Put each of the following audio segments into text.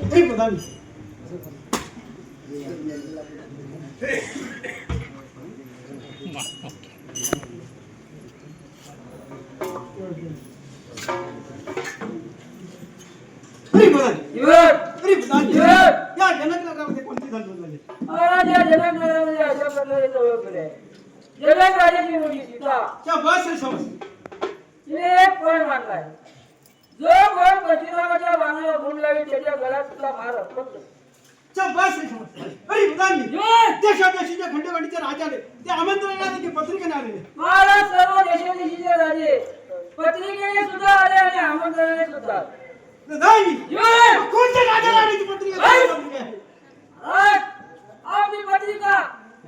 नहीं पता नहीं अरे पता नहीं अरे पता नहीं या जनक नगरामध्ये कोणती झाली महाराज या जनक नगरामध्ये अशा प्रकारे प्रयोग केले. जनक राजाची मुलगी सीता क्या बात है समझ तिने एक फळ मांडलाय. जो फळ पश्चिमाच्या वांगला गुण लागेल त्याच्या गळ्यात तुला मार असतो. क्या बात है समझ अरे पता नहीं देशादेशीच्या खंडोबाच्या राजाने ते आमंत्रणाने की पत्रिकेने आलेले महाराज सर्व देशादेशीचे राजे पत्रिकेने सुद्धा आले आणि आमंत्रणाने सुद्धा नहीं कोणत्या राजाला आली ती पत्रिका आज आपली पत्रिका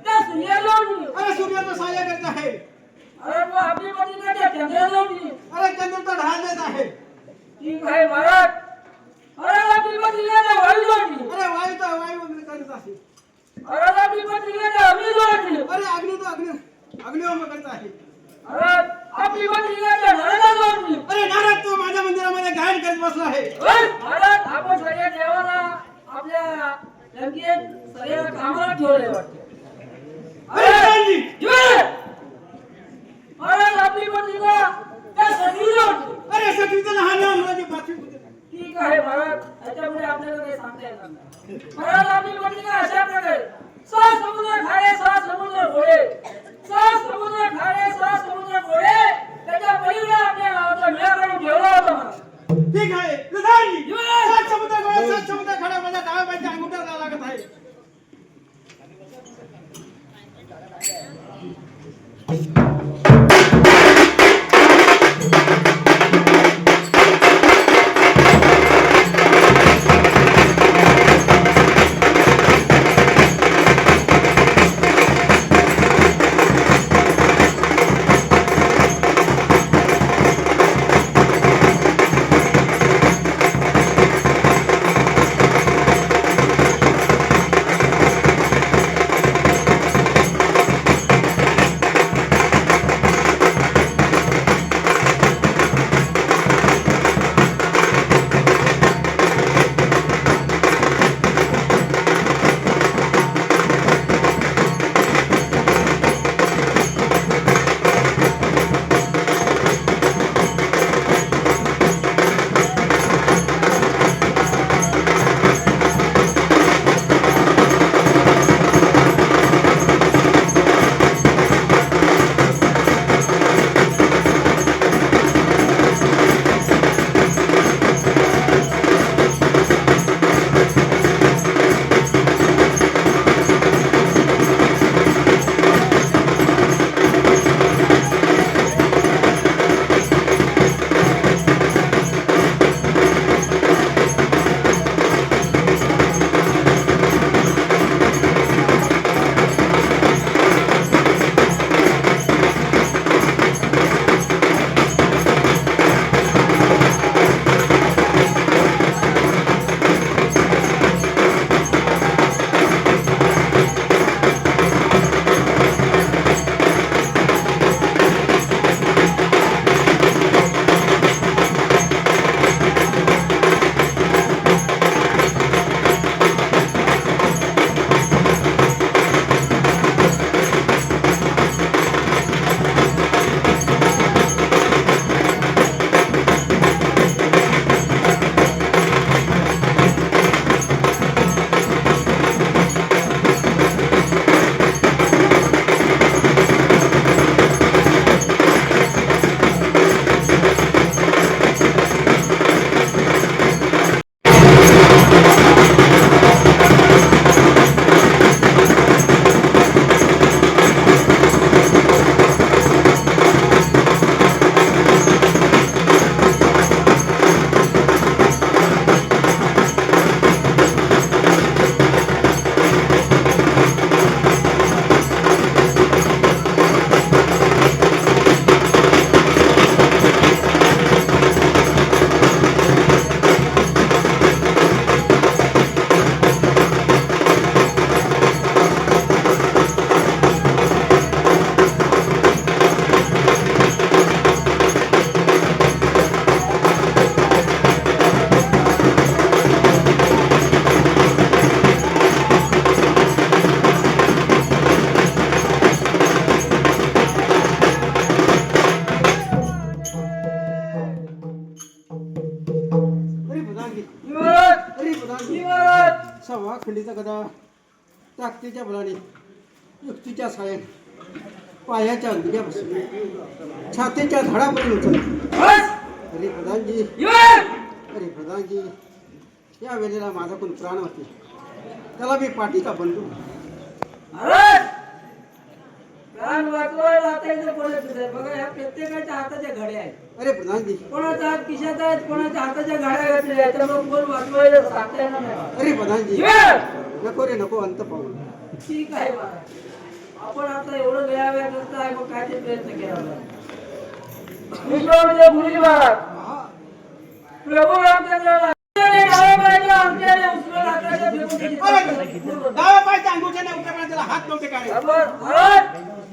त्या सूर्याला होती. अरे सूर्य तो साया करता है अरे वो आपली पत्रिका त्या चंद्राला होती. अरे चंद्र तो ढाल देता है ठीक आहे महाराज. अरे आपली पत्रिका त्या वायूला होती. अरे वायू तो वायू वगैरे करता है अरे आपली पत्रिका त्या अग्नीला होती. अरे अग्नि तो अग्निहोम करता है अरे आपली पत्रिका त्या नरकाला होती. अरे नारद तो माझ्या मंदिरामध्ये गायन करत बसला आहे महाराज आपण सगळ्या देवाला आपल्या लंकेत सगळ्या कामाला ठेवले वाटते. अरे रामजी महाराज आपली पत्रिका त्या सगळीला होती. अरे सगळीचं लहान लहान मुलाची पाचवी होते ठीक आहे महाराज. त्याच्यामुळे आपल्याला काही सांगता येणार नाही. महाराज आपली पत्रिका अशा प्रकारे 6 समुद्र खारे 6 समुद्र घोडे 6 समुद्र खारे 6 समुद्र घोडे त्याच्या पलीकडे आपल्या गावाचा मेळा करून ठेवला होता महाराज. ठीक आहे रामजी सात समुद्र खड्या माझ्या डाव्या बाजूच्या अंगुठ्याला लागत आहे प्रधानजी महाराज अरे प्रधानजी महाराज सव्वा खंडीचा गदा ताकदीच्या बलाने युक्तीच्या साह्याने पायाच्या अंगठ्या बसली छातीच्या धडापर्यंत उचलली अरे प्रधानजी अरे प्रधानजी या वेळेला माझा कोण प्राण होते त्याला मी पाठीचा बंधू महाराज प्राण वाचवायला आता इथे बोलत आहे बघा या प्रत्येकाच्या हाताच्या घड्या आहेत अरे प्रधानजी कोणाच्या हात खिशात आहेत कोणाच्या हाताच्या घड्या घातल्या आहेत त्यामुळे कोण वाचवायला सांगता येणार नाही अरे प्रधानजी नको रे नको अंत पाहू ठीक आहे महाराज आपण आता एवढं गयाव्या करता आहे मग काय ते प्रयत्न केला विश्वामित्र गुरुजी महाराज प्रभू रामचंद्राला डाव्या पायाच्या अंगठ्याने उचलून आकाशात फेकून त्याची डाव्या पायच्या अंगुठ्याने उठल्या त्याला हात नव्हते काढले महाराज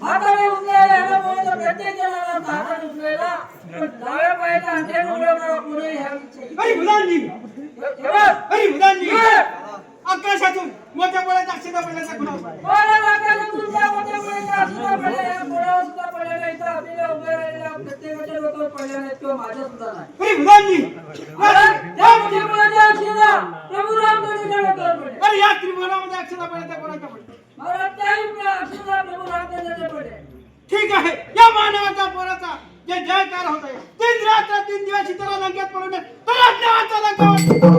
हाताने उचलायला ह्याला बोलतो प्रत्येक जणाला हाताने उचलायला पण डाव्या पायाच्या अंगठ्याने उडवणारा कोणी ह्या अरे प्रधानजी अरे प्रधानजी आकाशातून मोठ्या पोळ्याचा अक्षता पडल्याचा खुणा कोणाला आकाशातून त्या मोठ्या मुलाच्या अक्षता पडल्या या कोणावर सुद्धा पडल्या नाही तर आपल्याला उभे राहिलेल्या प्रत्येकाच्या डोक्यावर पडल्या नाहीत किंवा माझ्या सुद्धा नाही अरे प्रधानजी त्या मोठ्या मुलाच्या अक्षता प्रभू रामचंद्राच्या डोक्यावर पडल्या अरे या त्रिभुवनामध्ये अक्षता पडल्या कोणाच्या पडल्या महाराज त्याही अक्षता प्रभू रामचंद्राच्या पडल्या ठीक आहे या मानवाच्या पोराचा जे जयकार होत आहे 3 रात्र 3 दिवस इतर लंकेत पडून तर अज्ञानाचा लंका